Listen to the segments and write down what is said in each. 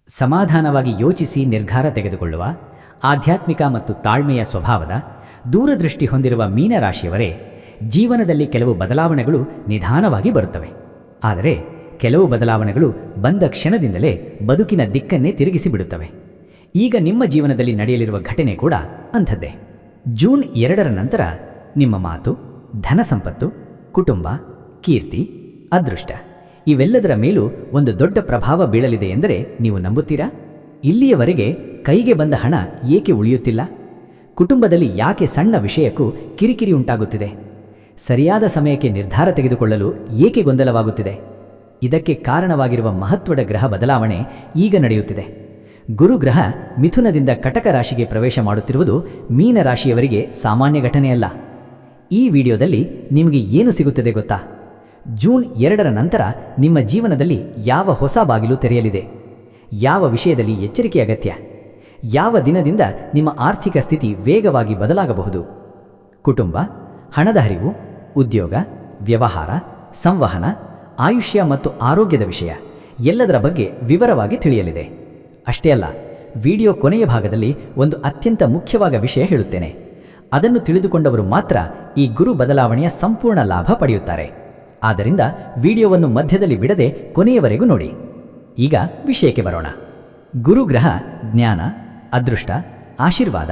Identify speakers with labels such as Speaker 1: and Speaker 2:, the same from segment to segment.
Speaker 1: ಸಮಾಧಾನವಾಗಿ ಯೋಚಿಸಿ ನಿರ್ಧಾರ ತೆಗೆದುಕೊಳ್ಳುವ ಆಧ್ಯಾತ್ಮಿಕ ಮತ್ತು ತಾಳ್ಮೆಯ ಸ್ವಭಾವದ ದೂರದೃಷ್ಟಿ ಹೊಂದಿರುವ ಮೀನರಾಶಿಯವರೇ, ಜೀವನದಲ್ಲಿ ಕೆಲವು ಬದಲಾವಣೆಗಳು ನಿಧಾನವಾಗಿ ಬರುತ್ತವೆ. ಆದರೆ ಕೆಲವು ಬದಲಾವಣೆಗಳು ಬಂದ ಕ್ಷಣದಿಂದಲೇ ಬದುಕಿನ ದಿಕ್ಕನ್ನೇ ತಿರುಗಿಸಿ ಬಿಡುತ್ತವೆ. ಈಗ ನಿಮ್ಮ ಜೀವನದಲ್ಲಿ ನಡೆಯಲಿರುವ ಘಟನೆ ಕೂಡ ಅಂಥದ್ದೇ. ಜೂನ್ 2ರ ನಂತರ ನಿಮ್ಮ ಮಾತು, ಧನ ಸಂಪತ್ತು, ಕುಟುಂಬ, ಕೀರ್ತಿ, ಅದೃಷ್ಟ ಇವೆಲ್ಲದರ ಮೇಲೂ ಒಂದು ದೊಡ್ಡ ಪ್ರಭಾವ ಬೀಳಲಿದೆ ಎಂದರೆ ನೀವು ನಂಬುತ್ತೀರಾ? ಇಲ್ಲಿಯವರೆಗೆ ಕೈಗೆ ಬಂದ ಹಣ ಏಕೆ ಉಳಿಯುತ್ತಿಲ್ಲ? ಕುಟುಂಬದಲ್ಲಿ ಯಾಕೆ ಸಣ್ಣ ವಿಷಯಕ್ಕೂ ಕಿರಿಕಿರಿ ಉಂಟಾಗುತ್ತಿದೆ? ಸರಿಯಾದ ಸಮಯಕ್ಕೆ ನಿರ್ಧಾರ ತೆಗೆದುಕೊಳ್ಳಲು ಏಕೆ ಗೊಂದಲವಾಗುತ್ತಿದೆ? ಇದಕ್ಕೆ ಕಾರಣವಾಗಿರುವ ಮಹತ್ವದ ಗ್ರಹ ಬದಲಾವಣೆ ಈಗ ನಡೆಯುತ್ತಿದೆ. ಗುರುಗ್ರಹ ಮಿಥುನದಿಂದ ಕಟಕ ರಾಶಿಗೆ ಪ್ರವೇಶ ಮಾಡುತ್ತಿರುವುದು ಮೀನರಾಶಿಯವರಿಗೆ ಸಾಮಾನ್ಯ ಘಟನೆಯಲ್ಲ. ಈ ವಿಡಿಯೋದಲ್ಲಿ ನಿಮಗೆ ಏನು ಸಿಗುತ್ತದೆ ಗೊತ್ತಾ? ಜೂನ್ 2ರ ನಂತರ ನಿಮ್ಮ ಜೀವನದಲ್ಲಿ ಯಾವ ಹೊಸ ಬಾಗಿಲು ತೆರೆಯಲಿದೆ? ಯಾವ ವಿಷಯದಲ್ಲಿ ಎಚ್ಚರಿಕೆ ಅಗತ್ಯ? ಯಾವ ದಿನದಿಂದ ನಿಮ್ಮ ಆರ್ಥಿಕ ಸ್ಥಿತಿ ವೇಗವಾಗಿ ಬದಲಾಗಬಹುದು? ಕುಟುಂಬ, ಹಣದ ಹರಿವು, ಉದ್ಯೋಗ, ವ್ಯವಹಾರ, ಸಂವಹನ, ಆಯುಷ್ಯ ಮತ್ತು ಆರೋಗ್ಯದ ವಿಷಯ ಎಲ್ಲದರ ಬಗ್ಗೆ ವಿವರವಾಗಿ ತಿಳಿಯಲಿದೆ. ಅಷ್ಟೇ ಅಲ್ಲ, ವಿಡಿಯೋ ಕೊನೆಯ ಭಾಗದಲ್ಲಿ ಒಂದು ಅತ್ಯಂತ ಮುಖ್ಯವಾದ ವಿಷಯ ಹೇಳುತ್ತೇನೆ. ಅದನ್ನು ತಿಳಿದುಕೊಂಡವರು ಮಾತ್ರ ಈ ಗುರು ಬದಲಾವಣೆಯ ಸಂಪೂರ್ಣ ಲಾಭ ಪಡೆಯುತ್ತಾರೆ. ಆದ್ದರಿಂದ ವಿಡಿಯೋವನ್ನು ಮಧ್ಯದಲ್ಲಿ ಬಿಡದೆ ಕೊನೆಯವರೆಗೂ ನೋಡಿ. ಈಗ ವಿಷಯಕ್ಕೆ ಬರೋಣ. ಗುರುಗ್ರಹ ಜ್ಞಾನ, ಅದೃಷ್ಟ, ಆಶೀರ್ವಾದ,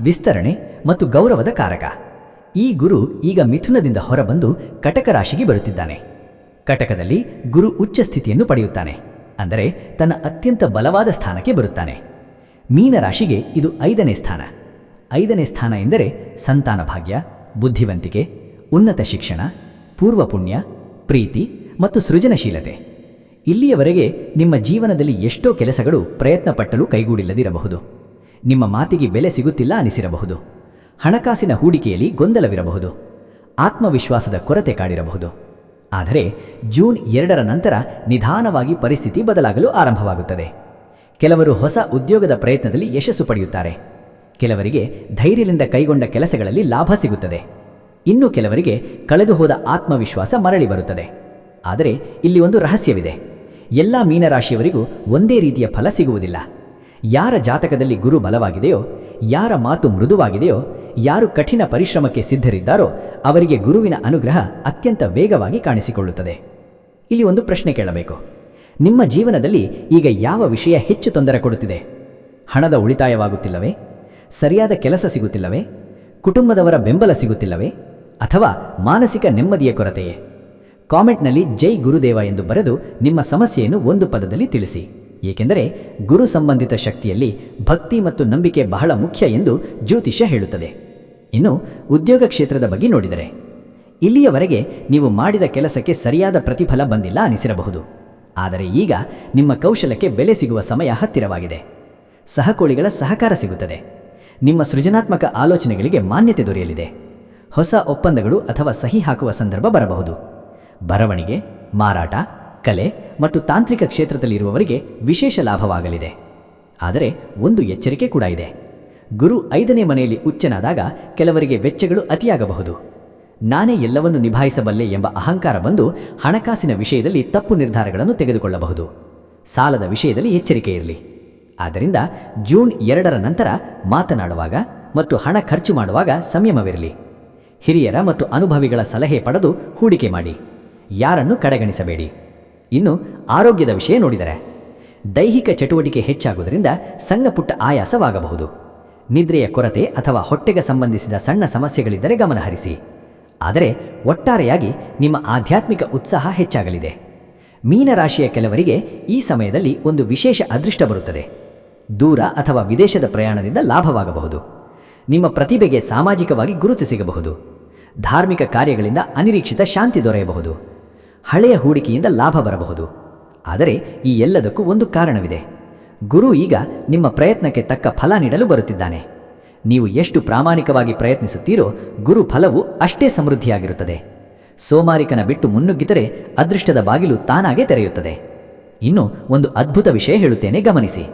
Speaker 1: ವಿಸ್ತರಣೆ ಮತ್ತು ಗೌರವದ ಕಾರಕ. ಈ ಗುರು ಈಗ ಮಿಥುನದಿಂದ ಹೊರಬಂದು ಕಟಕ ರಾಶಿಗೆ ಬರುತ್ತಿದ್ದಾನೆ. ಕಟಕದಲ್ಲಿ ಗುರು ಉಚ್ಚ ಸ್ಥಿತಿಯನ್ನು ಪಡೆಯುತ್ತಾನೆ, ಅಂದರೆ ತನ್ನ ಅತ್ಯಂತ ಬಲವಾದ ಸ್ಥಾನಕ್ಕೆ ಬರುತ್ತಾನೆ. ಮೀನರಾಶಿಗೆ ಇದು 5ನೇ ಸ್ಥಾನ. 5ನೇ ಸ್ಥಾನ ಎಂದರೆ ಸಂತಾನ ಭಾಗ್ಯ, ಬುದ್ಧಿವಂತಿಕೆ, ಉನ್ನತ ಶಿಕ್ಷಣ, ಪೂರ್ವ ಪುಣ್ಯ, ಪ್ರೀತಿ ಮತ್ತು ಸೃಜನಶೀಲತೆ. ಇಲ್ಲಿಯವರೆಗೆ ನಿಮ್ಮ ಜೀವನದಲ್ಲಿ ಎಷ್ಟೋ ಕೆಲಸಗಳು ಪ್ರಯತ್ನಪಟ್ಟರೂ ಕೈಗೂಡಿಲ್ಲದಿರಬಹುದು. ನಿಮ್ಮ ಮಾತಿಗೆ ಬೆಲೆ ಸಿಗುತ್ತಿಲ್ಲ ಅನಿಸಿರಬಹುದು. ಹಣಕಾಸಿನ ಹೂಡಿಕೆಯಲ್ಲಿ ಗೊಂದಲವಿರಬಹುದು. ಆತ್ಮವಿಶ್ವಾಸದ ಕೊರತೆ ಕಾಡಿರಬಹುದು. ಆದರೆ ಜೂನ್ 2ರ ನಂತರ ನಿಧಾನವಾಗಿ ಪರಿಸ್ಥಿತಿ ಬದಲಾಗಲು ಆರಂಭವಾಗುತ್ತದೆ. ಕೆಲವರು ಹೊಸ ಉದ್ಯೋಗದ ಪ್ರಯತ್ನದಲ್ಲಿ ಯಶಸ್ಸು ಪಡೆಯುತ್ತಾರೆ. ಕೆಲವರಿಗೆ ಧೈರ್ಯದಿಂದ ಕೈಗೊಂಡ ಕೆಲಸಗಳಲ್ಲಿ ಲಾಭ ಸಿಗುತ್ತದೆ. ಇನ್ನು ಕೆಲವರಿಗೆ ಕಳೆದು ಹೋದ ಆತ್ಮವಿಶ್ವಾಸ ಮರಳಿ ಬರುತ್ತದೆ. ಆದರೆ ಇಲ್ಲಿ ಒಂದು ರಹಸ್ಯವಿದೆ. ಎಲ್ಲ ಮೀನರಾಶಿಯವರಿಗೂ ಒಂದೇ ರೀತಿಯ ಫಲ ಸಿಗುವುದಿಲ್ಲ. ಯಾರ ಜಾತಕದಲ್ಲಿ ಗುರು ಬಲವಾಗಿದೆಯೋ, ಯಾರ ಮಾತು ಮೃದುವಾಗಿದೆಯೋ, ಯಾರು ಕಠಿಣ ಪರಿಶ್ರಮಕ್ಕೆ ಸಿದ್ಧರಿದ್ದಾರೋ ಅವರಿಗೆ ಗುರುವಿನ ಅನುಗ್ರಹ ಅತ್ಯಂತ ವೇಗವಾಗಿ ಕಾಣಿಸಿಕೊಳ್ಳುತ್ತದೆ. ಇಲ್ಲಿ ಒಂದು ಪ್ರಶ್ನೆ ಕೇಳಬೇಕು. ನಿಮ್ಮ ಜೀವನದಲ್ಲಿ ಈಗ ಯಾವ ವಿಷಯ ಹೆಚ್ಚು ತೊಂದರೆ ಕೊಡುತ್ತಿದೆ? ಹಣದ ಉಳಿತಾಯವಾಗುತ್ತಿಲ್ಲವೇ? ಸರಿಯಾದ ಕೆಲಸ ಸಿಗುತ್ತಿಲ್ಲವೇ? ಕುಟುಂಬದವರ ಬೆಂಬಲ ಸಿಗುತ್ತಿಲ್ಲವೇ? ಅಥವಾ ಮಾನಸಿಕ ನೆಮ್ಮದಿಯ ಕೊರತೆಯೇ? ಕಾಮೆಂಟ್ನಲ್ಲಿ ಜೈ ಗುರುದೇವ ಎಂದು ಬರೆದು ನಿಮ್ಮ ಸಮಸ್ಯೆಯನ್ನು ಒಂದು ಪದದಲ್ಲಿ ತಿಳಿಸಿ. ಏಕೆಂದರೆ ಗುರು ಸಂಬಂಧಿತ ಶಕ್ತಿಯಲ್ಲಿ ಭಕ್ತಿ ಮತ್ತು ನಂಬಿಕೆ ಬಹಳ ಮುಖ್ಯ ಎಂದು ಜ್ಯೋತಿಷ್ಯ ಹೇಳುತ್ತದೆ. ಇನ್ನು ಉದ್ಯೋಗ ಕ್ಷೇತ್ರದ ಬಗ್ಗೆ ನೋಡಿದರೆ, ಇಲ್ಲಿಯವರೆಗೆ ನೀವು ಮಾಡಿದ ಕೆಲಸಕ್ಕೆ ಸರಿಯಾದ ಪ್ರತಿಫಲ ಬಂದಿಲ್ಲ ಅನಿಸಿರಬಹುದು. ಆದರೆ ಈಗ ನಿಮ್ಮ ಕೌಶಲಕ್ಕೆ ಬೆಲೆ ಸಿಗುವ ಸಮಯ ಹತ್ತಿರವಾಗಿದೆ. ಸಹಕೋಳಿಗಳ ಸಹಕಾರ ಸಿಗುತ್ತದೆ. ನಿಮ್ಮ ಸೃಜನಾತ್ಮಕ ಆಲೋಚನೆಗಳಿಗೆ ಮಾನ್ಯತೆ ದೊರೆಯಲಿದೆ. ಹೊಸ ಒಪ್ಪಂದಗಳು ಅಥವಾ ಸಹಿ ಹಾಕುವ ಸಂದರ್ಭ ಬರಬಹುದು. ಬರವಣಿಗೆ, ಮಾರಾಟ, ಕಲೆ ಮತ್ತು ತಾಂತ್ರಿಕ ಕ್ಷೇತ್ರದಲ್ಲಿರುವವರಿಗೆ ವಿಶೇಷ ಲಾಭವಾಗಲಿದೆ. ಆದರೆ ಒಂದು ಎಚ್ಚರಿಕೆ ಕೂಡ ಇದೆ. ಗುರು 5ನೇ ಮನೆಯಲ್ಲಿ ಉಚ್ಚನಾದಾಗ ಕೆಲವರಿಗೆ ವೆಚ್ಚಗಳು ಅತಿಯಾಗಬಹುದು. ನಾನೇ ಎಲ್ಲವನ್ನು ನಿಭಾಯಿಸಬಲ್ಲೆ ಎಂಬ ಅಹಂಕಾರ ಬಂದು ಹಣಕಾಸಿನ ವಿಷಯದಲ್ಲಿ ತಪ್ಪು ನಿರ್ಧಾರಗಳನ್ನು ತೆಗೆದುಕೊಳ್ಳಬಹುದು. ಸಾಲದ ವಿಷಯದಲ್ಲಿ ಎಚ್ಚರಿಕೆ ಇರಲಿ. ಆದ್ದರಿಂದ ಜೂನ್ 2ರ ನಂತರ ಮಾತನಾಡುವಾಗ ಮತ್ತು ಹಣ ಖರ್ಚು ಮಾಡುವಾಗ ಸಂಯಮವಿರಲಿ. ಹಿರಿಯರ ಮತ್ತು ಅನುಭವಿಗಳ ಸಲಹೆ ಪಡೆದು ಹೂಡಿಕೆ ಮಾಡಿ. ಯಾರನ್ನು ಕಡೆಗಣಿಸಬೇಡಿ. ಇನ್ನು ಆರೋಗ್ಯದ ವಿಷಯ ನೋಡಿದರೆ, ದೈಹಿಕ ಚಟುವಟಿಕೆ ಹೆಚ್ಚಾಗುವುದರಿಂದ ಸಣ್ಣ ಪುಟ್ಟ ಆಯಾಸವಾಗಬಹುದು. ನಿದ್ರೆಯ ಕೊರತೆ ಅಥವಾ ಹೊಟ್ಟೆಗೆ ಸಂಬಂಧಿಸಿದ ಸಣ್ಣ ಸಮಸ್ಯೆಗಳಿದ್ದರೆ ಗಮನಹರಿಸಿ. ಆದರೆ ಒಟ್ಟಾರೆಯಾಗಿ ನಿಮ್ಮ ಆಧ್ಯಾತ್ಮಿಕ ಉತ್ಸಾಹ ಹೆಚ್ಚಾಗಲಿದೆ. ಮೀನರಾಶಿಯ ಕೆಲವರಿಗೆ ಈ ಸಮಯದಲ್ಲಿ ಒಂದು ವಿಶೇಷ ಅದೃಷ್ಟ ಬರುತ್ತದೆ. ದೂರ ಅಥವಾ ವಿದೇಶದ ಪ್ರಯಾಣದಿಂದ ಲಾಭವಾಗಬಹುದು. ನಿಮ್ಮ ಪ್ರತಿಭೆಗೆ ಸಾಮಾಜಿಕವಾಗಿ ಗುರುತು ಸಿಗಬಹುದು. ಧಾರ್ಮಿಕ ಕಾರ್ಯಗಳಿಂದ ಅನಿರೀಕ್ಷಿತ ಶಾಂತಿ ದೊರೆಯಬಹುದು. ಹಳೆಯ ಹೂಡಿಕೆಯಿಂದ ಲಾಭ ಬರಬಹುದು. ಆದರೆ ಈ ಎಲ್ಲದಕ್ಕೂ ಒಂದು ಕಾರಣವಿದೆ. ಗುರು ಈಗ ನಿಮ್ಮ ಪ್ರಯತ್ನಕ್ಕೆ ತಕ್ಕ ಫಲ ನೀಡಲು ಬರುತ್ತಿದ್ದಾನೆ. ನೀವು ಎಷ್ಟು ಪ್ರಾಮಾಣಿಕವಾಗಿ ಪ್ರಯತ್ನಿಸುತ್ತೀರೋ ಗುರು ಫಲವು ಅಷ್ಟೇ ಸಮೃದ್ಧಿಯಾಗಿರುತ್ತದೆ. ಸೋಮಾರಿಕನ ಬಿಟ್ಟು ಮುನ್ನುಗ್ಗಿದರೆ ಅದೃಷ್ಟದ ಬಾಗಿಲು ತಾನಾಗೇ ತೆರೆಯುತ್ತದೆ. ಇನ್ನು ಒಂದು ಅದ್ಭುತ ವಿಷಯ ಹೇಳುತ್ತೇನೆ, ಗಮನಿಸಿ.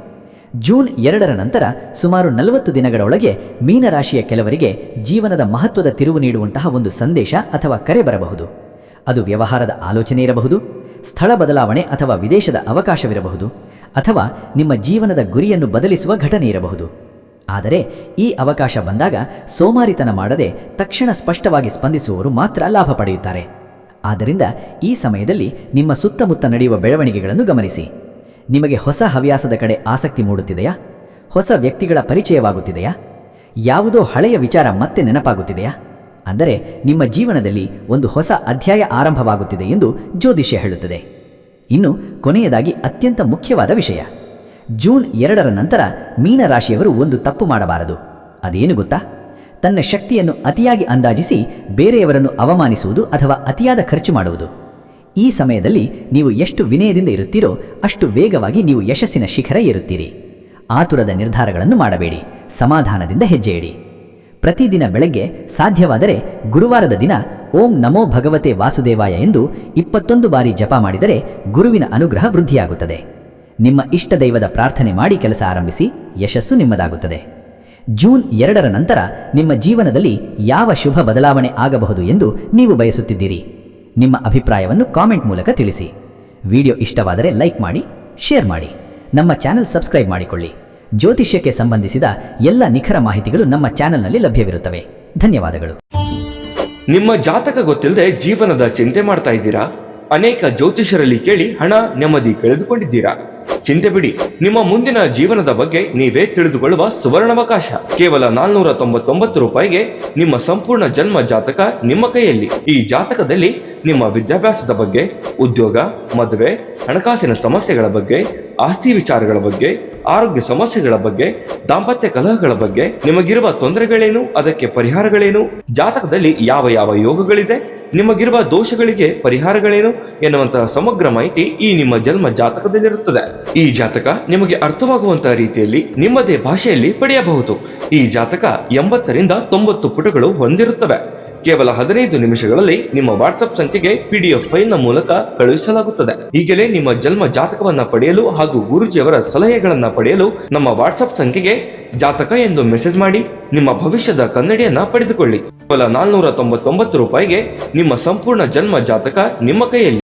Speaker 1: ಜೂನ್ 2ರ ನಂತರ ಸುಮಾರು 40 ದಿನಗಳೊಳಗೆ ಮೀನರಾಶಿಯ ಕೆಲವರಿಗೆ ಜೀವನದ ಮಹತ್ವದ ತಿರುವು ನೀಡುವಂತಹ ಒಂದು ಸಂದೇಶ ಅಥವಾ ಕರೆ ಬರಬಹುದು. ಅದು ವ್ಯವಹಾರದ ಆಲೋಚನೆ ಇರಬಹುದು,
Speaker 2: ಸ್ಥಳ ಬದಲಾವಣೆ ಅಥವಾ ವಿದೇಶದ ಅವಕಾಶವಿರಬಹುದು, ಅಥವಾ ನಿಮ್ಮ ಜೀವನದ ಗುರಿಯನ್ನು ಬದಲಿಸುವ ಘಟನೆ ಇರಬಹುದು. ಆದರೆ ಈ ಅವಕಾಶ ಬಂದಾಗ ಸೋಮಾರಿತನ ಮಾಡದೆ ತಕ್ಷಣ ಸ್ಪಷ್ಟವಾಗಿ ಸ್ಪಂದಿಸುವವರು ಮಾತ್ರ ಲಾಭ ಪಡೆಯುತ್ತಾರೆ. ಆದ್ದರಿಂದ ಈ ಸಮಯದಲ್ಲಿ ನಿಮ್ಮ ಸುತ್ತಮುತ್ತ ನಡೆಯುವ ಬೆಳವಣಿಗೆಗಳನ್ನು ಗಮನಿಸಿ. ನಿಮಗೆ ಹೊಸ ಹವ್ಯಾಸದ ಕಡೆ ಆಸಕ್ತಿ ಮೂಡುತ್ತಿದೆಯಾ? ಹೊಸ ವ್ಯಕ್ತಿಗಳ ಪರಿಚಯವಾಗುತ್ತಿದೆಯಾ? ಯಾವುದೋ ಹಳೆಯ ವಿಚಾರ ಮತ್ತೆ ನೆನಪಾಗುತ್ತಿದೆಯಾ? ಅಂದರೆ ನಿಮ್ಮ ಜೀವನದಲ್ಲಿ ಒಂದು ಹೊಸ ಅಧ್ಯಾಯ ಆರಂಭವಾಗುತ್ತಿದೆ ಎಂದು ಜ್ಯೋತಿಷ್ಯ ಹೇಳುತ್ತದೆ. ಇನ್ನು ಕೊನೆಯದಾಗಿ ಅತ್ಯಂತ ಮುಖ್ಯವಾದ ವಿಷಯ, ಜೂನ್ 2ರ ನಂತರ ಮೀನರಾಶಿಯವರು ಒಂದು ತಪ್ಪು ಮಾಡಬಾರದು. ಅದೇನು ಗೊತ್ತಾ? ತನ್ನ ಶಕ್ತಿಯನ್ನು ಅತಿಯಾಗಿ ಅಂದಾಜಿಸಿ ಬೇರೆಯವರನ್ನು ಅವಮಾನಿಸುವುದು ಅಥವಾ ಅತಿಯಾದ ಖರ್ಚು ಮಾಡುವುದು. ಈ ಸಮಯದಲ್ಲಿ ನೀವು ಎಷ್ಟು ವಿನಯದಿಂದ ಇರುತ್ತೀರೋ ಅಷ್ಟು ವೇಗವಾಗಿ ನೀವು ಯಶಸ್ಸಿನ ಶಿಖರ ಏರುತ್ತೀರಿ. ಆತುರದ ನಿರ್ಧಾರಗಳನ್ನು ಮಾಡಬೇಡಿ, ಸಮಾಧಾನದಿಂದ ಹೆಜ್ಜೆ ಇಡಿ. ಪ್ರತಿದಿನ ಬೆಳಗ್ಗೆ ಸಾಧ್ಯವಾದರೆ ಗುರುವಾರದ ದಿನ ಓಂ ನಮೋ ಭಗವತೆ ವಾಸುದೇವಾಯ ಎಂದು 21 ಬಾರಿ ಜಪ ಮಾಡಿದರೆ ಗುರುವಿನ ಅನುಗ್ರಹ ವೃದ್ಧಿಯಾಗುತ್ತದೆ. ನಿಮ್ಮ ಇಷ್ಟ ದೈವದ ಪ್ರಾರ್ಥನೆ ಮಾಡಿ ಕೆಲಸ ಆರಂಭಿಸಿ, ಯಶಸ್ಸು ನಿಮ್ಮದಾಗುತ್ತದೆ. ಜೂನ್ 2ರ ನಂತರ ನಿಮ್ಮ ಜೀವನದಲ್ಲಿ ಯಾವ ಶುಭ ಬದಲಾವಣೆ ಆಗಬಹುದು ಎಂದು ನೀವು ಬಯಸುತ್ತಿದ್ದೀರಿ? ನಿಮ್ಮ ಅಭಿಪ್ರಾಯವನ್ನು ಕಾಮೆಂಟ್ ಮೂಲಕ ತಿಳಿಸಿ. ವಿಡಿಯೋ ಇಷ್ಟವಾದರೆ ಲೈಕ್ ಮಾಡಿ, ಶೇರ್ ಮಾಡಿ. ನಮ್ಮ ಚಾನೆಲ್ ಸಬ್ಸ್ಕ್ರೈಬ್ ಮಾಡಿಕೊಳ್ಳಿ. ಜ್ಯೋತಿಷ್ಯಕ್ಕೆ ಸಂಬಂಧಿಸಿದ ಎಲ್ಲ ನಿಖರ ಮಾಹಿತಿಗಳು ನಮ್ಮ ಚಾನೆಲ್ನಲ್ಲಿ ಲಭ್ಯವಿರುತ್ತವೆ. ಧನ್ಯವಾದಗಳು.
Speaker 3: ನಿಮ್ಮ ಜಾತಕ ಗೊತ್ತಿಲ್ಲದೆ ಜೀವನದ ಚಿಂತೆ ಮಾಡ್ತಾ ಇದ್ದೀರಾ? ಅನೇಕ ಜ್ಯೋತಿಷರಲ್ಲಿ ಕೇಳಿ ಹಣ ನೆಮ್ಮದಿ ಕಳೆದುಕೊಂಡಿದ್ದೀರಾ? ಚಿಂತೆ ಬಿಡಿ, ನಿಮ್ಮ ಮುಂದಿನ ಜೀವನದ ಬಗ್ಗೆ ನೀವೇ ತಿಳಿದುಕೊಳ್ಳುವ ಸುವರ್ಣಾವಕಾಶ. ಕೇವಲ 499 ರೂಪಾಯಿಗೆ ನಿಮ್ಮ ಸಂಪೂರ್ಣ ಜನ್ಮ ಜಾತಕ ನಿಮ್ಮ ಕೈಯಲ್ಲಿ. ಈ ಜಾತಕದಲ್ಲಿ ನಿಮ್ಮ ವಿದ್ಯಾಭ್ಯಾಸದ ಬಗ್ಗೆ, ಉದ್ಯೋಗ, ಮದುವೆ, ಹಣಕಾಸಿನ ಸಮಸ್ಯೆಗಳ ಬಗ್ಗೆ, ಆಸ್ತಿ ವಿಚಾರಗಳ ಬಗ್ಗೆ, ಆರೋಗ್ಯ ಸಮಸ್ಯೆಗಳ ಬಗ್ಗೆ, ದಾಂಪತ್ಯ ಕಲಹಗಳ ಬಗ್ಗೆ, ನಿಮಗಿರುವ ತೊಂದರೆಗಳೇನು, ಅದಕ್ಕೆ ಪರಿಹಾರಗಳೇನು, ಜಾತಕದಲ್ಲಿ ಯಾವ ಯಾವ ಯೋಗಗಳಿದೆ, ನಿಮಗಿರುವ ದೋಷಗಳಿಗೆ ಪರಿಹಾರಗಳೇನು ಎನ್ನುವಂತಹ ಸಮಗ್ರ ಮಾಹಿತಿ ಈ ನಿಮ್ಮ ಜನ್ಮ ಜಾತಕದಲ್ಲಿರುತ್ತದೆ. ಈ ಜಾತಕ ನಿಮಗೆ ಅರ್ಥವಾಗುವಂತಹ ರೀತಿಯಲ್ಲಿ ನಿಮ್ಮದೇ ಭಾಷೆಯಲ್ಲಿ ಪಡೆಯಬಹುದು. ಈ ಜಾತಕ 80ರಿಂದ 90 ಪುಟಗಳು ಹೊಂದಿರುತ್ತವೆ. ಕೇವಲ 15 ನಿಮಿಷಗಳಲ್ಲಿ ನಿಮ್ಮ ವಾಟ್ಸ್ಆಪ್ ಸಂಖ್ಯೆಗೆ PDF ಫೈಲ್ನ ಮೂಲಕ ಕಳುಹಿಸಲಾಗುತ್ತದೆ. ಈಗಲೇ ನಿಮ್ಮ ಜನ್ಮ ಜಾತಕವನ್ನ ಪಡೆಯಲು ಹಾಗೂ ಗುರುಜಿಯವರ ಸಲಹೆಗಳನ್ನ ಪಡೆಯಲು ನಮ್ಮ ವಾಟ್ಸ್ಆಪ್ ಸಂಖ್ಯೆಗೆ ಜಾತಕ ಎಂದು ಮೆಸೇಜ್ ಮಾಡಿ ನಿಮ್ಮ ಭವಿಷ್ಯದ ಕನ್ನಡಿಯನ್ನ ಪಡೆದುಕೊಳ್ಳಿ. ಕೇವಲ 499 ರೂಪಾಯಿಗೆ ನಿಮ್ಮ ಸಂಪೂರ್ಣ ಜನ್ಮ ಜಾತಕ ನಿಮ್ಮ ಕೈಯಲ್ಲಿ.